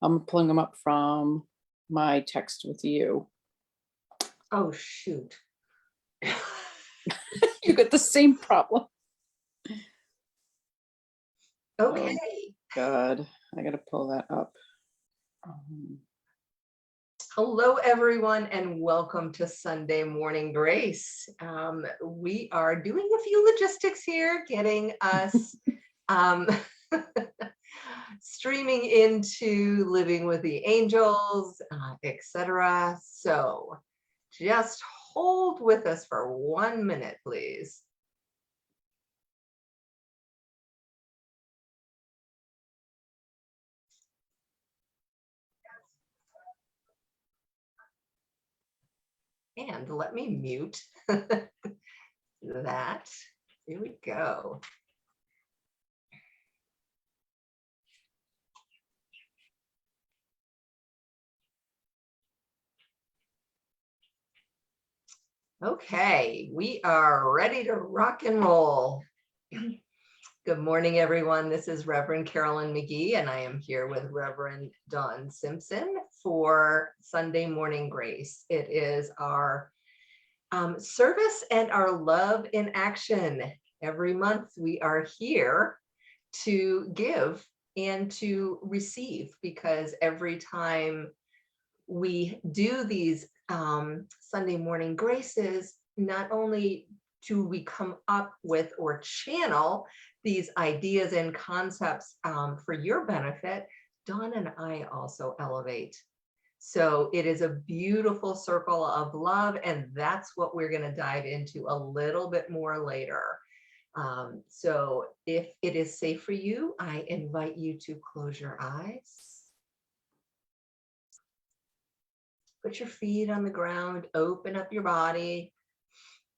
I'm pulling them up from my text with you. Oh, shoot. You got the same problem. Okay. Oh, God, I gotta pull that up. Hello, everyone, and welcome to Sunday Morning Grace. We are doing a few logistics here, getting us streaming into Living with the Angels, etc. So just hold with us for 1 minute, please. And let me mute that. Here we go. Okay, we are ready to rock and roll. Good morning, everyone. This is Reverend Carolyn McGee, and I am here with Reverend Don Simpson for Sunday Morning Grace. It is our service and our love in action. Every month we are here to give and to receive, because every time we do these Sunday morning graces, not only do we come up with or channel these ideas and concepts for your benefit, Dawn and I also elevate. So it is a beautiful circle of love, and that's what we're going to dive into a little bit more later. So if it is safe for you, I invite you to close your eyes. Put your feet on the ground, open up your body.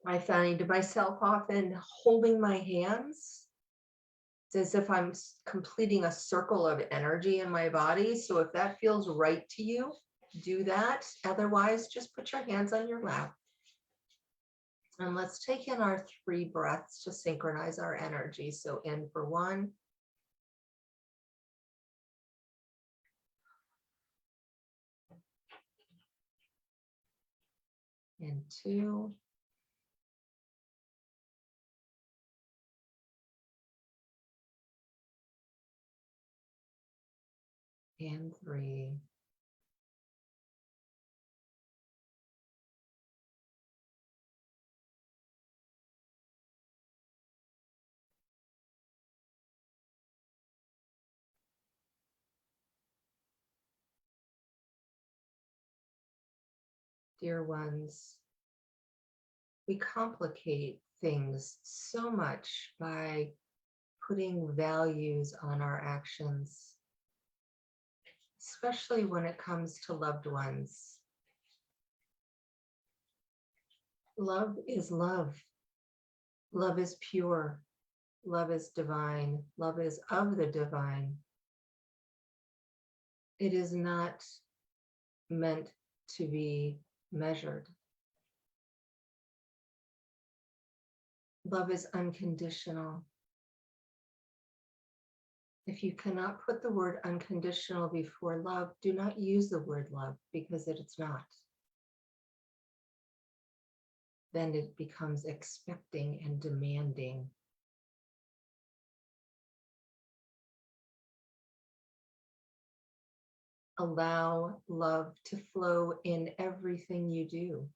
I find myself often holding my hands. It's as if I'm completing a circle of energy in my body. So if that feels right to you, do that. Otherwise, just put your hands on your lap. And let's take in our 3 breaths to synchronize our energy. So in for 1. And 2. And 3. Dear ones, we complicate things so much by putting values on our actions, especially when it comes to loved ones. Love is love. Love is pure. Love is divine. Love is of the divine. It is not meant to be measured. Love is unconditional. If you cannot put the word unconditional before love, do not use the word love, because it's not. Then it becomes expecting and demanding. Allow love to flow in everything you do,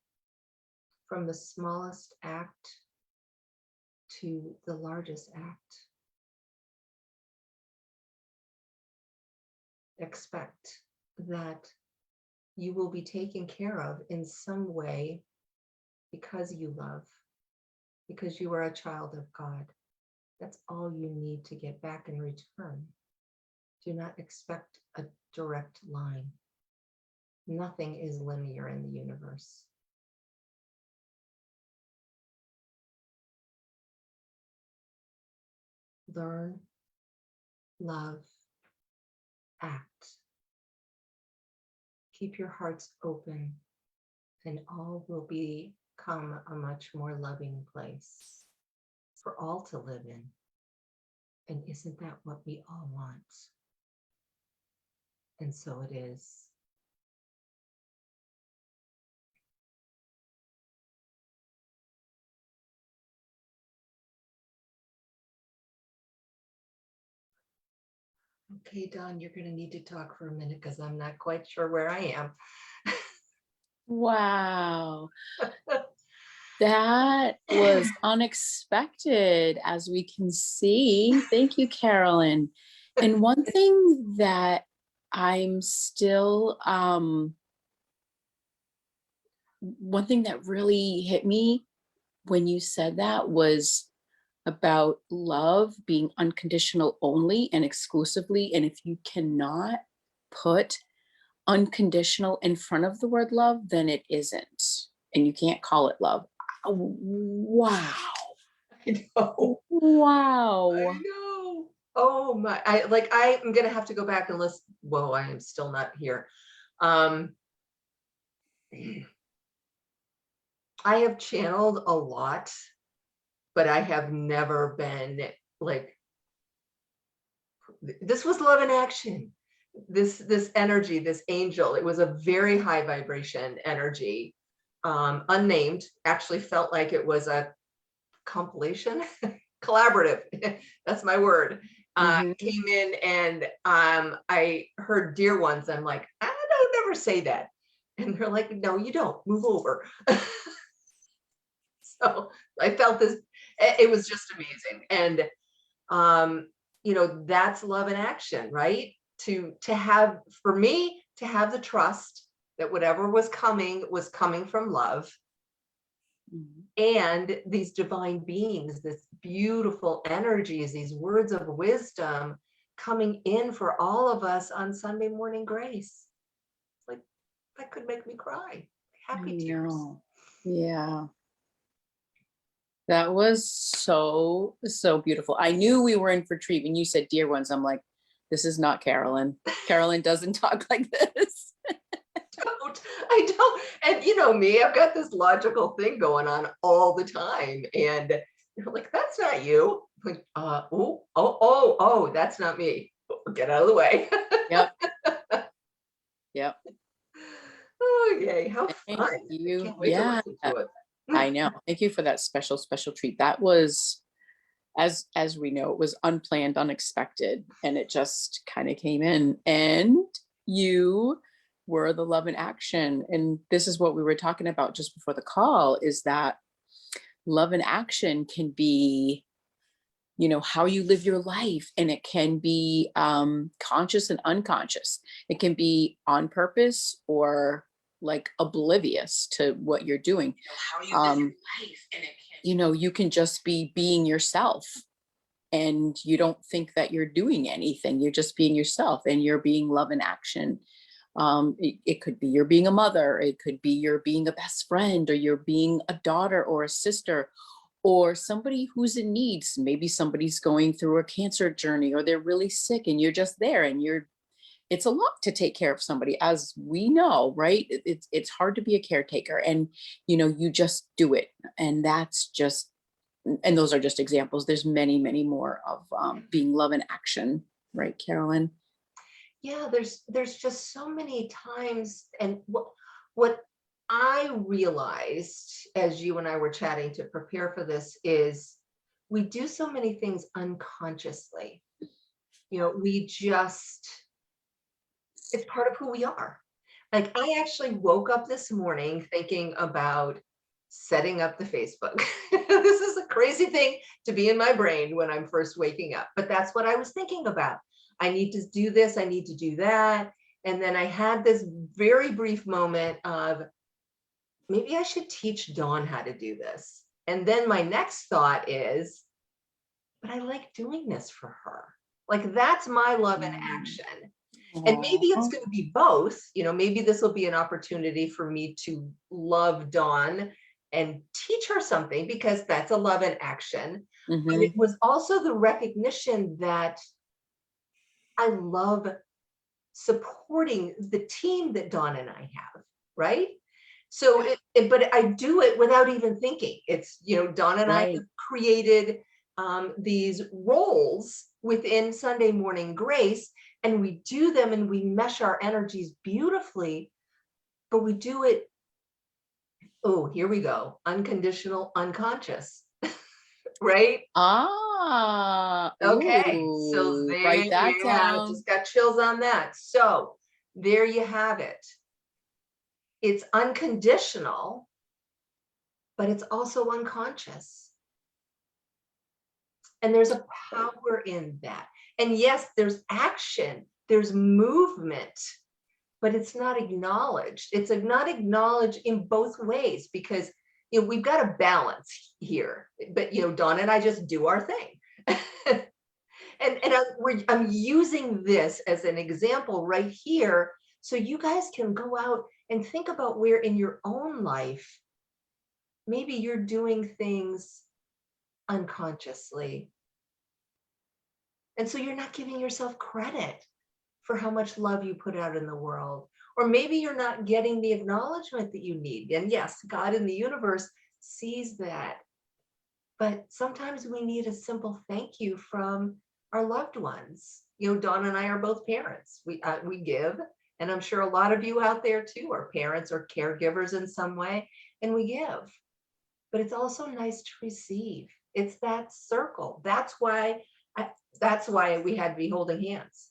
from the smallest act to the largest act. Expect that you will be taken care of in some way, because you love, because you are a child of God. That's all you need to get back in return. Do not expect a direct line. Nothing is linear in the universe. Learn, love, act. Keep your hearts open, and all will become a much more loving place for all to live in. And isn't that what we all want? And so it is. Okay, Dawn, you're going to need to talk for a minute because I'm not quite sure where I am. Wow. That was unexpected, as we can see. Thank you, Carolyn. And one thing that I'm still, one thing that really hit me when you said that was about love being unconditional only and exclusively. And if you cannot put unconditional in front of the word love, then it isn't. And you can't call it love. Wow. I know. Wow. I know. Oh my, I'm gonna have to go back and listen. Whoa, I am still not here. I have channeled a lot, but I have never been like, this was love in action. This energy, this angel, it was a very high vibration energy. Unnamed, actually felt like it was a compilation, collaborative. That's my word. Came in and I heard dear ones. I'm like, I don't ever say that. And they're like, no, you don't, move over. So I felt this, it was just amazing. And that's love in action, right? To have, for me, to have the trust that whatever was coming from love. And these divine beings, this beautiful energies, these words of wisdom coming in for all of us on Sunday morning grace. Like, that could make me cry. Happy tears. Yeah. That was so beautiful. I knew we were in for a treat when you said dear ones. I'm like, this is not Carolyn. Carolyn doesn't talk like this. I don't. And you know me, I've got this logical thing going on all the time. And you're like, that's not you. I'm like, oh, that's not me. Get out of the way. Yep. Yep. Oh, yay. How Thank fun. you. I can't wait to listen to it. I know. Thank you for that special treat. That was, as we know, it was unplanned, unexpected, and it just kind of came in. And you were the love in action. And this is what we were talking about just before the call, is that love in action can be, how you live your life. And it can be conscious and unconscious. It can be on purpose or like oblivious to what you're doing. How you live your life, and it can, You can just be being yourself, and you don't think that you're doing anything. You're just being yourself, and you're being love in action. It could be you're being a mother. It could be you're being a best friend, or you're being a daughter or a sister, or somebody who's in need. Maybe somebody's going through a cancer journey, or they're really sick, and you're just there, and it's a lot to take care of somebody, as we know, right? It's hard to be a caretaker, and you just do it. And that's just, and those are just examples. There's many, many more of being love in action, right, Carolyn? yeah, there's just so many times. And what I realized as you and I were chatting to prepare for this is we do so many things unconsciously. We just, it's part of who we are. Like, I actually woke up this morning thinking about setting up the Facebook. This is a crazy thing to be in my brain when I'm first waking up, but that's what I was thinking about. I need to do this, I need to do that. And then I had this very brief moment of, maybe I should teach Dawn how to do this. And then my next thought is, but I like doing this for her. Like, that's my love in action. And maybe it's going to be both. Maybe this will be an opportunity for me to love Dawn and teach her something, because that's a love in action. But it was also the recognition that I love supporting the team that Dawn and I have, right? So, but I do it without even thinking. It's, Dawn and I have created these roles within Sunday Morning Grace And we do them and we mesh our energies beautifully, but we do it, oh, here we go, unconditional, unconscious, right? Ah, Okay, so ooh, there, write that yeah, down. just got chills on that. So there you have it. It's unconditional, but it's also unconscious. And there's a power in that. And yes, there's action, there's movement, but it's not acknowledged. It's not acknowledged in both ways because we've got a balance here. But Dawn and I just do our thing. I'm using this as an example right here, so you guys can go out and think about where in your own life maybe you're doing things unconsciously. And so you're not giving yourself credit for how much love you put out in the world. Or maybe you're not getting the acknowledgement that you need. And yes, God in the universe sees that. But sometimes we need a simple thank you from our loved ones. Dawn and I are both parents. We give, and I'm sure a lot of you out there too are parents or caregivers in some way, and we give. But it's also nice to receive. It's that circle. That's why we had to be holding hands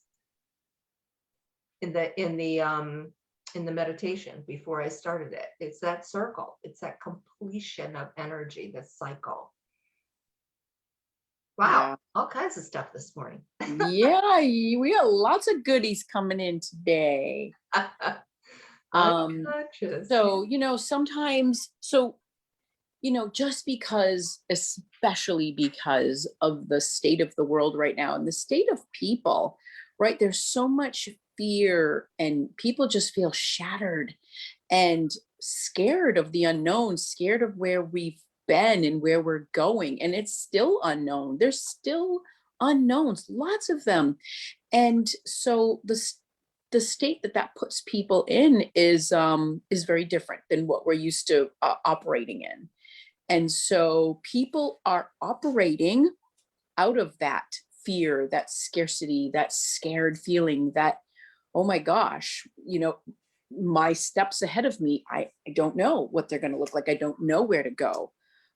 in the meditation before I started it. It's that circle. It's that completion of energy, the cycle. Wow, Yeah. all kinds of stuff this morning. Yeah, we got lots of goodies coming in today. Unconscious. So, sometimes, just because, especially because of the state of the world right now and the state of people, right? There's so much fear and people just feel shattered and scared of the unknown, scared of where we've been and where we're going. And it's still unknown. There's still unknowns, lots of them. And so the state that puts people in is very different than what we're used to operating in. And so people are operating out of that fear, that scarcity, that scared feeling that, oh my gosh, my steps ahead of me, I don't know what they're going to look like. I don't know where to go,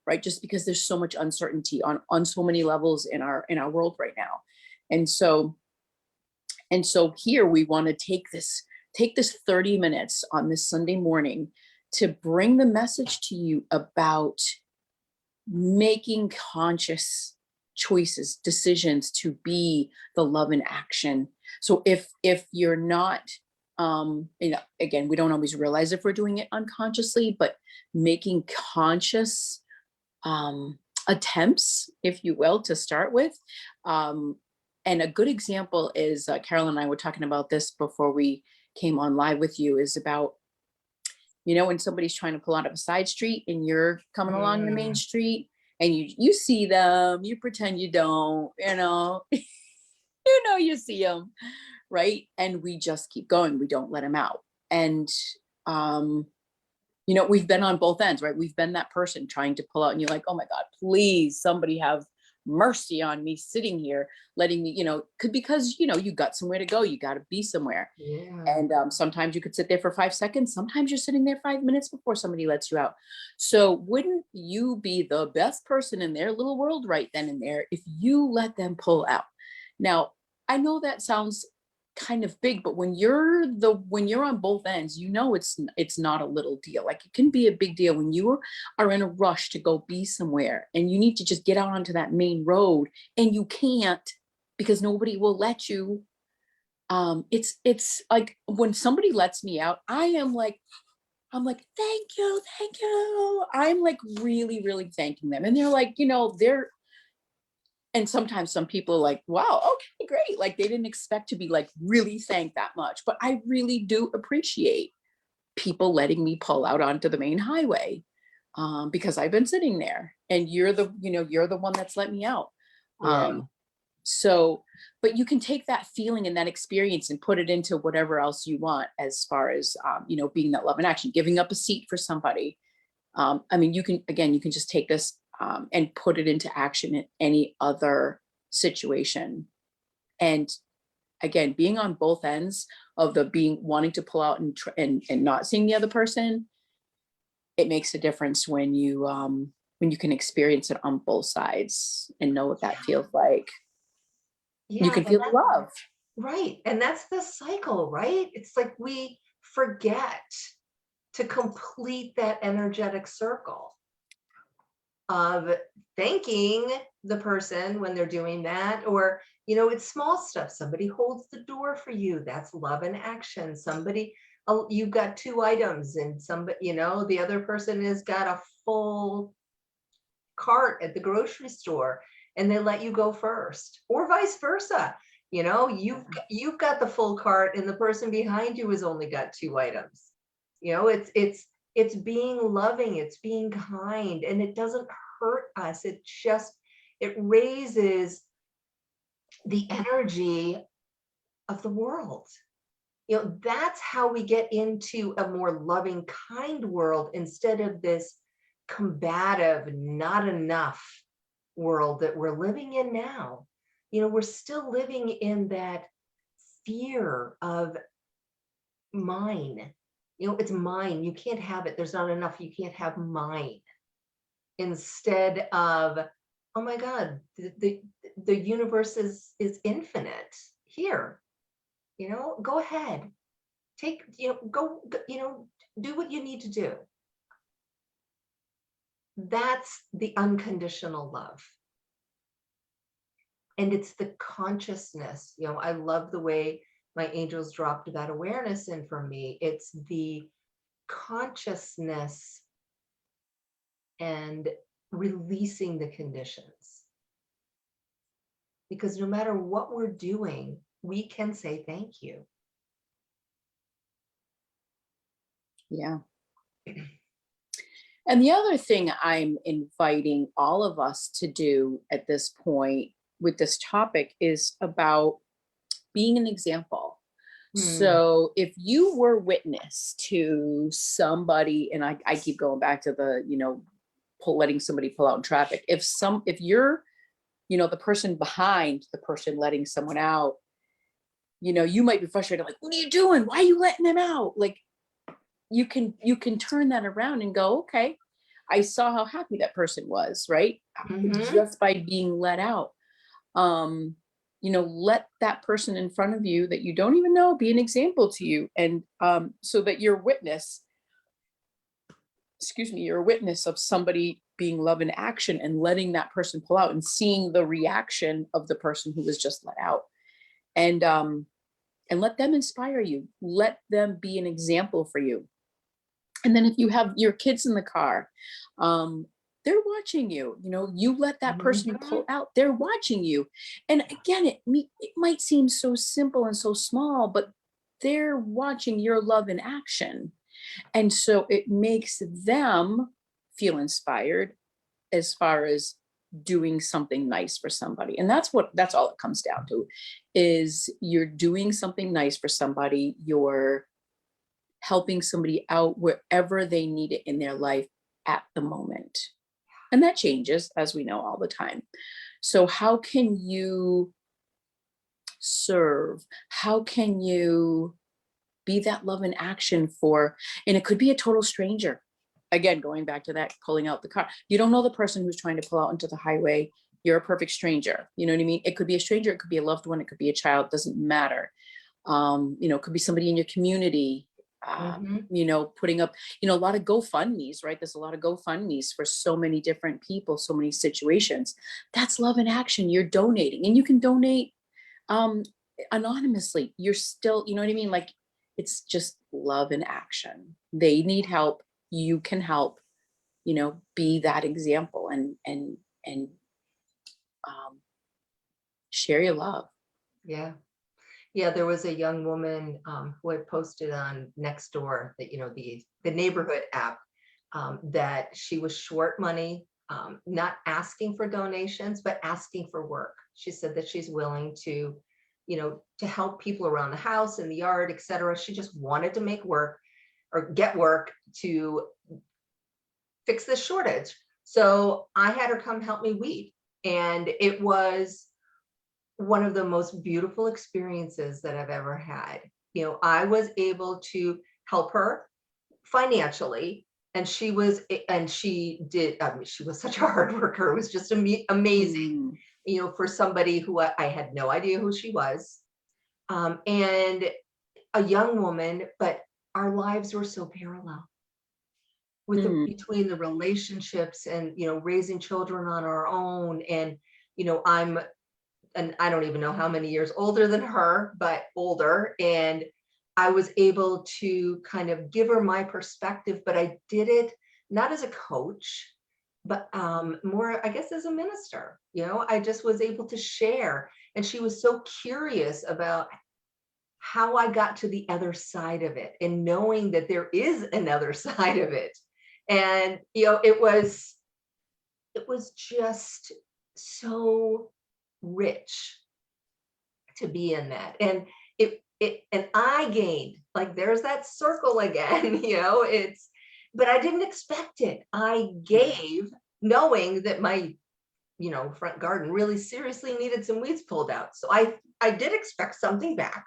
right? Just because there's so much uncertainty on so many levels in our world right now. And so here we want to take this 30 minutes on this Sunday morning to bring the message to you about making conscious choices, decisions to be the love in action. So if you're not, again, we don't always realize if we're doing it unconsciously, but making conscious attempts, if you will, to start with. And a good example is Carolyn and I were talking about this before we came on live with you, is about when somebody's trying to pull out of a side street and you're coming along the main street and you see them, you pretend you don't, you see them, right? And we just keep going. We don't let them out. And we've been on both ends, right? We've been that person trying to pull out and you're like, oh my God, please, somebody have mercy on me sitting here, letting me, because you got somewhere to go, you got to be somewhere. Yeah. And sometimes you could sit there for 5 seconds. Sometimes you're sitting there 5 minutes before somebody lets you out. So wouldn't you be the best person in their little world right then and there if you let them pull out? Now, I know that sounds kind of big, but when you're on both ends, it's not a little deal. Like, it can be a big deal when you are in a rush to go be somewhere and you need to just get out onto that main road and you can't because nobody will let you. It's like when somebody lets me out, I'm like, thank you. I'm like really, really thanking them. And they're like, and sometimes some people are like, wow, okay, great. Like, they didn't expect to be like really thanked that much, but I really do appreciate people letting me pull out onto the main highway, because I've been sitting there and you're the one that's let me out. Yeah. So, but you can take that feeling and that experience and put it into whatever else you want, as far as, being that love in action, giving up a seat for somebody. You can just take this and put it into action in any other situation. And again, being on both ends of the wanting to pull out and not seeing the other person, it makes a difference when you can experience it on both sides and know what that feels like. You Yeah, can feel the love. right. And that's the cycle, right? It's like we forget to complete that energetic circle of thanking the person when they're doing that, or it's small stuff. Somebody holds the door for you, that's love in action. Somebody, you've got 2 items and somebody, the other person has got a full cart at the grocery store and they let you go first, or vice versa. You've got the full cart and the person behind you has only got 2 items. It's being loving, it's being kind, and it doesn't hurt us. It raises the energy of the world. That's how we get into a more loving, kind world instead of this combative, not enough world that we're living in now. We're still living in that fear of mine. It's mine. You can't have it. There's not enough. You can't have mine. Instead of, oh my God, the universe is infinite. Here, go ahead. Go, do what you need to do. That's the unconditional love. And it's the consciousness. I love the way my angels dropped that awareness in for me. It's the consciousness and releasing the conditions. Because no matter what we're doing, we can say thank you. Yeah. And the other thing I'm inviting all of us to do at this point with this topic is about being an example. So if you were witness to somebody, and I keep going back to the, letting somebody pull out in traffic. If you're, the person behind the person letting someone out, you might be frustrated, like, what are you doing? Why are you letting them out? Like, you can turn that around and go, okay, I saw how happy that person was, right? Just by being let out. Let that person in front of you that you don't even know be an example to you. And so that you're a witness of somebody being love in action and letting that person pull out and seeing the reaction of the person who was just let out. And let them inspire you. Let them be an example for you. And then if you have your kids in the car, they're watching you. You let that person pull out, they're watching you. And again, it might seem so simple and so small, but they're watching your love in action. And so it makes them feel inspired as far as doing something nice for somebody. And that's all it comes down to, is you're doing something nice for somebody. You're helping somebody out wherever they need it in their life at the moment. And that changes, as we know, all the time. So how can you serve? How can you be that love in action for, and it could be a total stranger. Again, going back to that, pulling out the car. You don't know the person who's trying to pull out into the highway. You're a perfect stranger. You know what I mean? It could be a stranger. It could be a loved one. It could be a child. Doesn't matter. It could be somebody in your community. Putting up, a lot of GoFundMe's, right? There's a lot of GoFundMe's for so many different people, so many situations. That's love in action. You're donating, and you can donate anonymously. You're still, you know what I mean? Like, it's just love in action. They need help. You can help, be that example and share your love. Yeah. Yeah, there was a young woman who had posted on Nextdoor that, the neighborhood app, that she was short money, not asking for donations, but asking for work. She said that she's willing to, to help people around the house, in the yard, etc. She just wanted to make work or get work to fix this shortage. So I had her come help me weed. And it was one of the most beautiful experiences that I've ever had. I was able to help her financially, and she did, I mean, she was such a hard worker. It was just amazing, Mm, for somebody who I had no idea who she was, and a young woman, but our lives were so parallel mm, between the relationships and, raising children on our own. And, I'm, and I don't even know how many years older than her, but older. And I was able to kind of give her my perspective, but I did it not as a coach, but more, I guess, as a minister. I just was able to share. And she was so curious about how I got to the other side of it, and knowing that there is another side of it. And, it was just so rich to be in that. And and I gained, like, there's that circle again, but I didn't expect it. I yeah. gave knowing that my, front garden really seriously needed some weeds pulled out. So I did expect something back,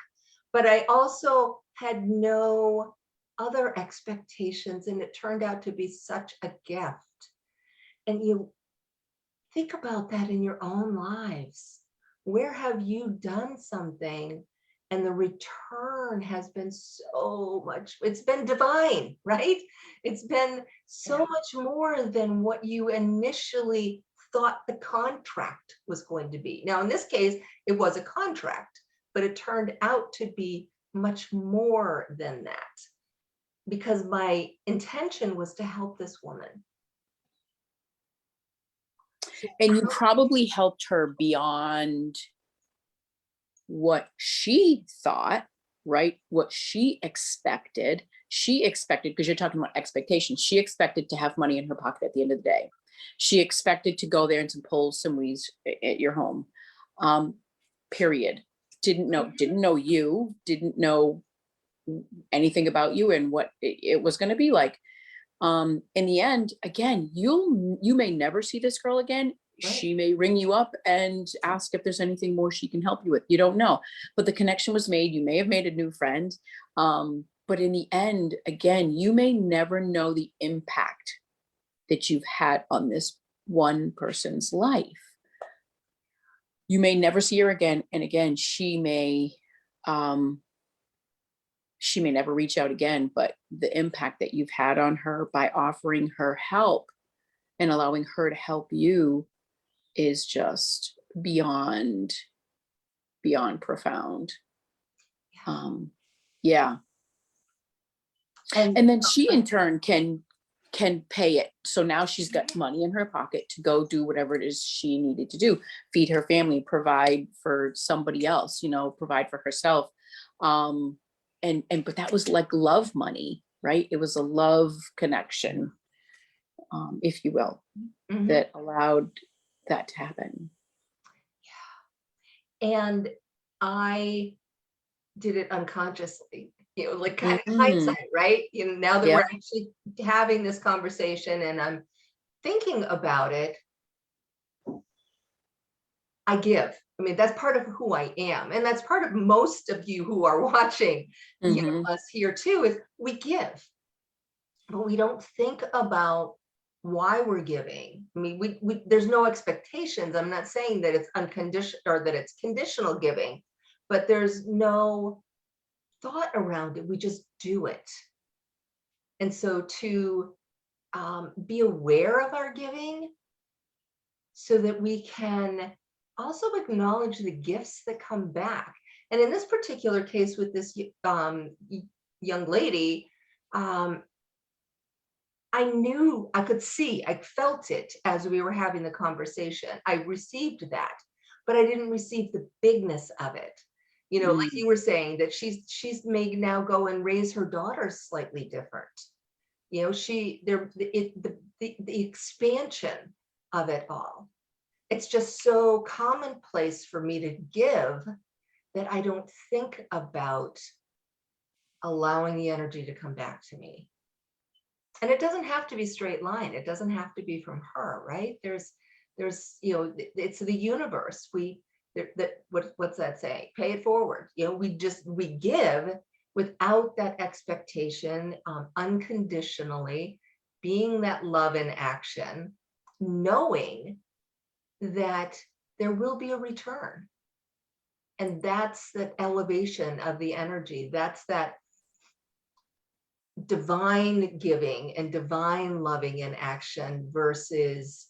but I also had no other expectations, and it turned out to be such a gift. And you think about that in your own lives. Where have you done something and the return has been so much, it's been divine, right? It's been so Yeah. much more than what you initially thought the contract was going to be. Now, in this case, it was a contract, but it turned out to be much more than that, because my intention was to help this woman. So And you probably helped her beyond what she thought, right? What she expected. She expected, because you're talking about expectations, she expected to have money in her pocket at the end of the day. She expected to go there and to pull some weeds at your home. Um, period. Didn't know you, didn't know anything about you and what it was going to be like. In the end, again, you may never see this girl again. right. She may ring you up and ask if there's anything more she can help you with. You don't know, but the connection was made. You may have made a new friend. But in the end, again, you may never know the impact that you've had on this one person's life. You may never see her again, and again, um, she may never reach out again, but the impact that you've had on her by offering her help and allowing her to help you is just beyond profound. Um, yeah. And And then she in turn can pay it. So now she's got money in her pocket to go do whatever it is she needed to do, feed her family, provide for somebody else, provide for herself. And but that was like love money, right? It was a love connection, if you will, Mhm. that allowed that to happen. And I did it unconsciously, like, kind of Mhm. hindsight, right? Now that we're Yep. actually having this conversation and I'm thinking about it, I give. I mean, that's part of who I am. And that's part of most of you who are watching, Mhm. us here too, is we give, but we don't think about why we're giving. I mean, there's no expectations. I'm not saying that it's unconditional or that it's conditional giving, but there's no thought around it. We just do it. And so to be aware of our giving so that we can also acknowledge the gifts that come back. And in this particular case with this young lady, um, I knew, I could see, I felt it as we were having the conversation. I received that, but I didn't receive the bigness of it. Like Mm. you were saying, that she's may now go and raise her daughters slightly different. She there the expansion of it all. It's just so commonplace for me to give that I don't think about allowing the energy to come back to me. And it doesn't have to be straight line. It doesn't have to be from her, right? It's the universe. what's that say? Pay it forward. We give without that expectation, unconditionally, being that love in action, knowing that there will be a return. And that's the elevation of the energy. That's that divine giving and divine loving in action versus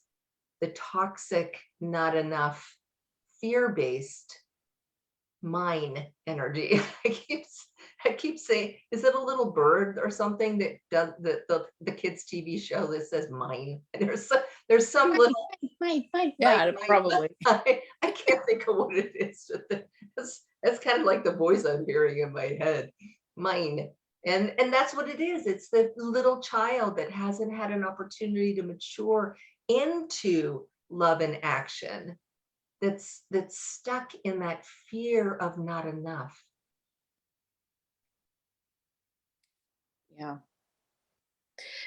the toxic, not enough, fear-based mine energy. I keep saying, is it a little bird or something that does the kids TV show that says mine? And there's some little Yeah, probably. I can't think of what it is. That's kind of like the voice I'm hearing in my head. Mine. And that's what it is. It's the little child that hasn't had an opportunity to mature into love and action, that's stuck in that fear of not enough. Yeah.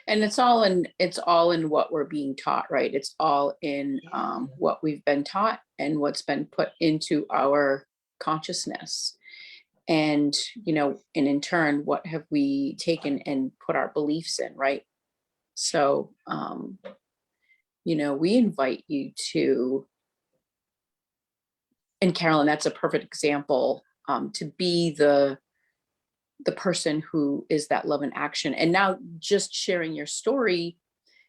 And it's all in what we're being taught, right? It's all in what we've been taught and what's been put into our consciousness. And, and in turn, what have we taken and put our beliefs in, right? So, we invite you to, and Carolyn, that's a perfect example, to be the person who is that love in action. And now just sharing your story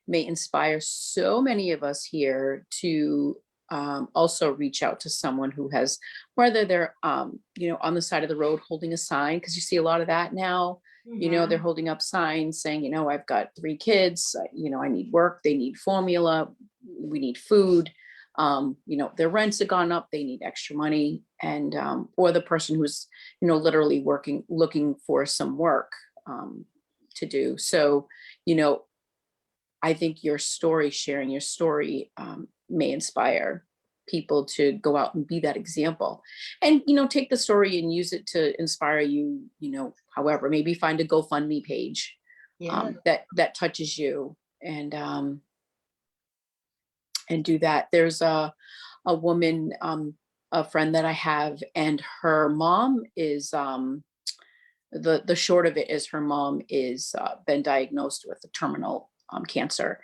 may inspire so many of us here to also reach out to someone who has, whether they're, on the side of the road holding a sign, because you see a lot of that now. They're holding up signs saying, I've got 3 kids, I need work, they need formula, we need food. Their rents have gone up, they need extra money. And, or the person who's, literally looking for some work to do. So, I think sharing your story may inspire people to go out and be that example, and take the story and use it to inspire you. However, maybe find a GoFundMe page that touches you, and do that. There's a woman, a friend that I have, and her mom is the short of it is her mom is been diagnosed with a terminal cancer.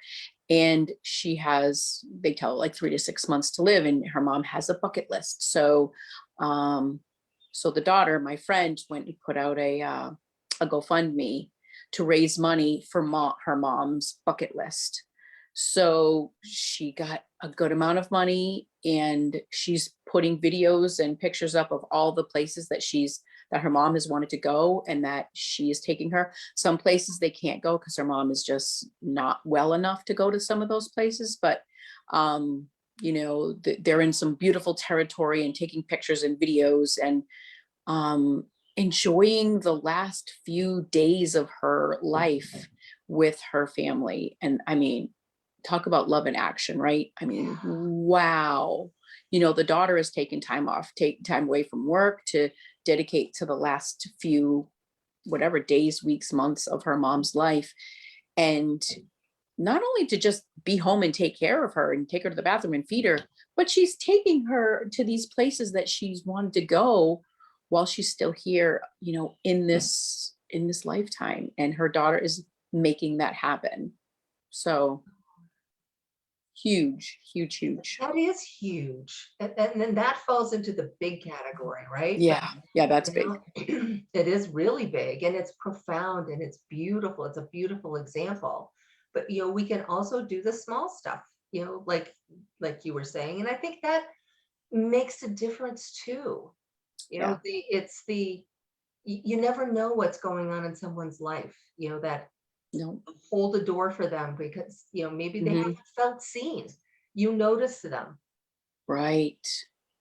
And she has, they tell like 3 to 6 months to live, and her mom has a bucket list. So, so the daughter, my friend, went and put out a GoFundMe to raise money for her mom's bucket list. So she got a good amount of money, and she's putting videos and pictures up of all the places that her mom has wanted to go, and that she is taking her. Some places they can't go because her mom is just not well enough to go to some of those places. But, they're in some beautiful territory, and taking pictures and videos, and enjoying the last few days of her life with her family. And I mean, talk about love in action, right? I mean, wow. The daughter has taken time away from work to dedicate to the last few, whatever, days, weeks, months of her mom's life. And not only to just be home and take care of her and take her to the bathroom and feed her, but she's taking her to these places that she's wanted to go while she's still here, in this lifetime. And her daughter is making that happen. So huge. That is huge. And then that falls into the big category, right? Yeah, that's big. It is really big, and it's profound, and it's beautiful. It's a beautiful example. But we can also do the small stuff, like you were saying. And I think that makes a difference too. You never know what's going on in someone's life, that hold a door for them because, maybe they haven't felt seen. You notice them. Right.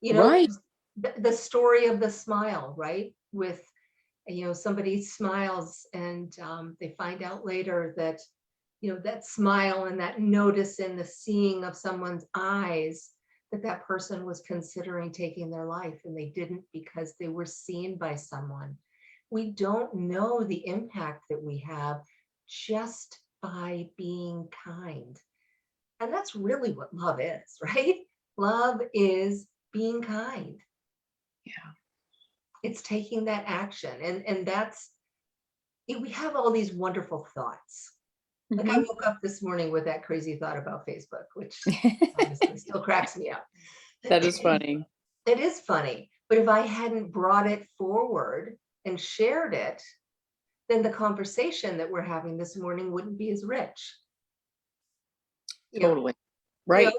Right. The story of the smile, right? With, somebody smiles, and they find out later that, that smile and that notice in the seeing of someone's eyes, that person was considering taking their life, and they didn't because they were seen by someone. We don't know the impact that we have just by being kind. And that's really what love is, right? Love is being kind. Yeah. It's taking that action. And that's, we have all these wonderful thoughts. Like I woke up this morning with that crazy thought about Facebook, which honestly still cracks me up. That is funny. It is funny, but if I hadn't brought it forward and shared it, then the conversation that we're having this morning wouldn't be as rich. Totally. Right.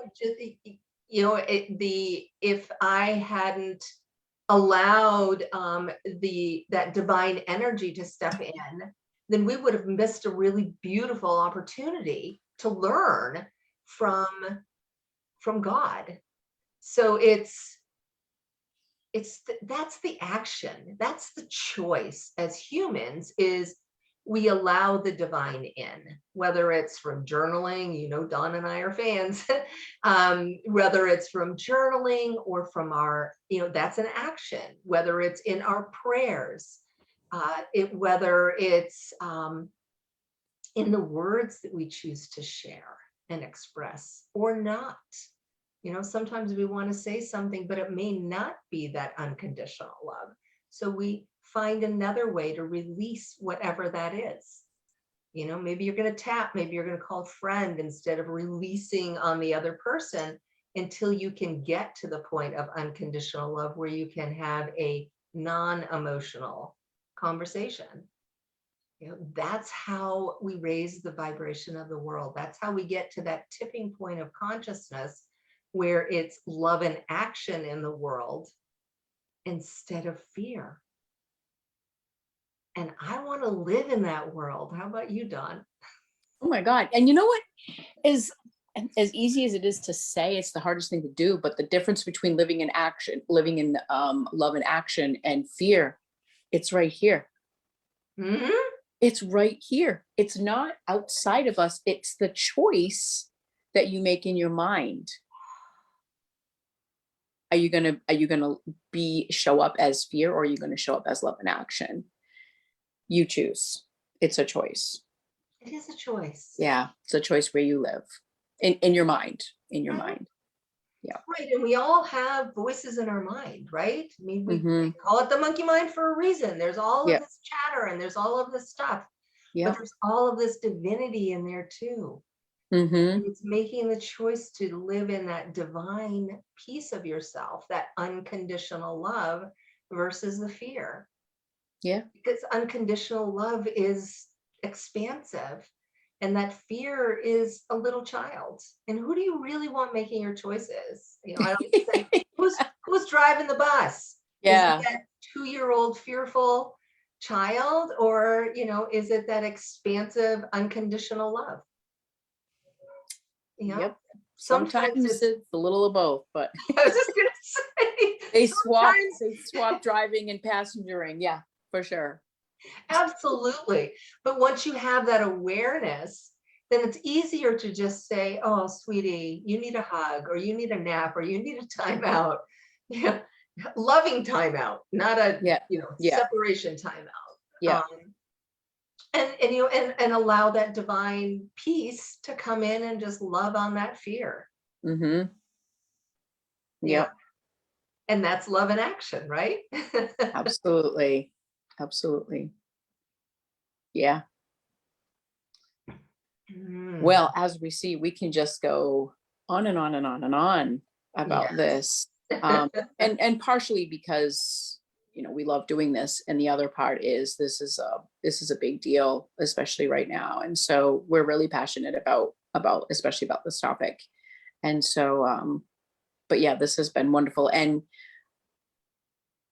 If I hadn't allowed that divine energy to step in, then we would have missed a really beautiful opportunity to learn from God. So that's the action, that's the choice as humans, is we allow the divine in, whether it's from journaling, Dawn and I are fans, whether it's from journaling or from our, that's an action, whether it's in our prayers, whether it's in the words that we choose to share and express or not. Sometimes we want to say something, but it may not be that unconditional love. So we find another way to release whatever that is. Maybe you're going to tap, maybe you're going to call a friend instead of releasing on the other person until you can get to the point of unconditional love where you can have a non-emotional conversation. That's how we raise the vibration of the world. That's how we get to that tipping point of consciousness where it's love and action in the world instead of fear. And I want to live in that world. How about you, Dawn? Oh my God. And you know what is as easy as it is to say, it's the hardest thing to do, but the difference between living in love and action and fear, it's right here. Mm-hmm. It's right here. It's not outside of us. It's the choice that you make in your mind. Are you gonna show up as fear, or are you gonna show up as love and action? You choose. It's a choice. It is a choice. Yeah, it's a choice where you live in your mind. In your mind. Yeah. Right. And we all have voices in our mind, right? I mean, we call it the monkey mind for a reason. There's all of this chatter and there's all of this stuff. But there's all of this divinity in there too. It's making the choice to live in that divine piece of yourself, that unconditional love versus the fear. Yeah. Because unconditional love is expansive and that fear is a little child. And who do you really want making your choices? I don't say who's driving the bus? Yeah. Is it that 2-year-old fearful child, or is it that expansive unconditional love? Yep. Sometimes it's a little of both, but I was just gonna say they swap driving and passengering. Yeah, for sure. Absolutely. But once you have that awareness, then it's easier to just say, oh, sweetie, you need a hug, or you need a nap, or you need a timeout. Loving timeout, not a separation timeout. Yeah. And allow that divine peace to come in and just love on that fear. Yeah. And that's love in action, right? Absolutely. Absolutely. Yeah. Well, as we see, we can just go on and on and on and on about this. And partially because we love doing this, and the other part is this is a big deal, especially right now, and so we're really passionate about especially about this topic. And so but yeah, this has been wonderful, and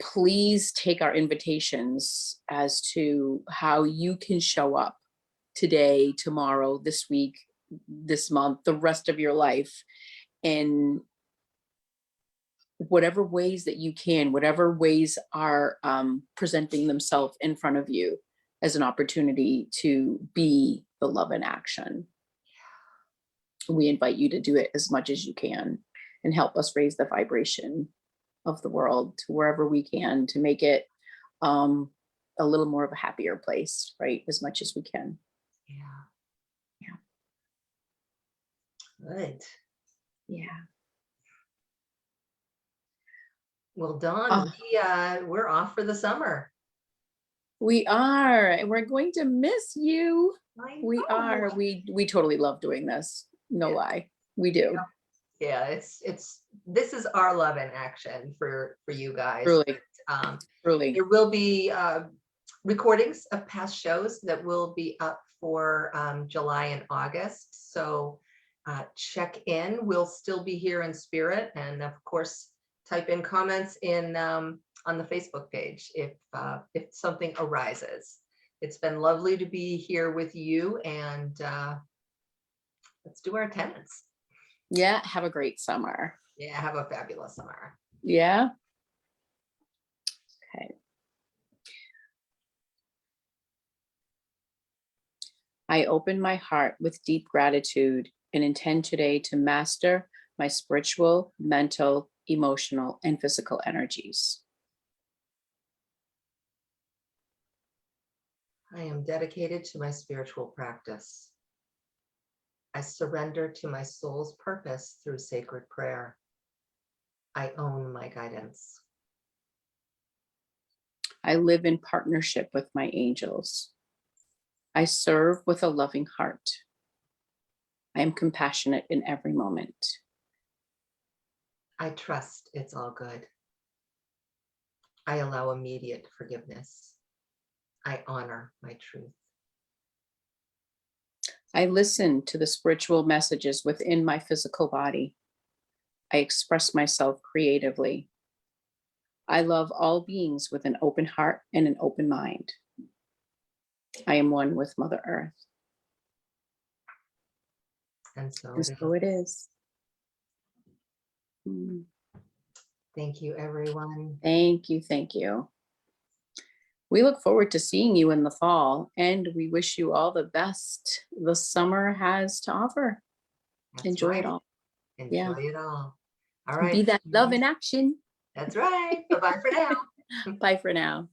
please take our invitations as to how you can show up today, tomorrow, this week, this month, the rest of your life, in whatever ways that you can, whatever ways are presenting themselves in front of you as an opportunity to be the love in action. We invite you to do it as much as you can and help us raise the vibration of the world to wherever we can, to make it a little more of a happier place, right? As much as we can. Good. Yeah. Well, Dawn, Oh, we're off for the summer. we are, and we're going to miss you. I We know. are. We totally love doing this. No Yeah, lie. We do. yeah, it's this is our love in action for you guys. Truly, truly. There will be recordings of past shows that will be up for July and August. So check in. We'll still be here in spirit, and of course, type in comments in on the Facebook page if something arises. It's been lovely to be here with you, and let's do our attendance. Yeah. Have a great summer. Yeah, have a fabulous summer. Yeah. Okay. I open my heart with deep gratitude and intend today to master my spiritual, mental, emotional, and physical energies. I am dedicated to my spiritual practice. I surrender to my soul's purpose through sacred prayer. I own my guidance. I live in partnership with my angels. I serve with a loving heart. I am compassionate in every moment. I trust it's all good. I allow immediate forgiveness. I honor my truth. I listen to the spiritual messages within my physical body. I express myself creatively. I love all beings with an open heart and an open mind. I am one with Mother Earth. And so And it is. so it is. Mm. Thank you, everyone. Thank you. Thank you. We look forward to seeing you in the fall, and we wish you all the best the summer has to offer. That's Enjoy right. it all. Enjoy Yeah. it all. All Be right. that love in action. That's right. Bye-bye for now. Bye for now.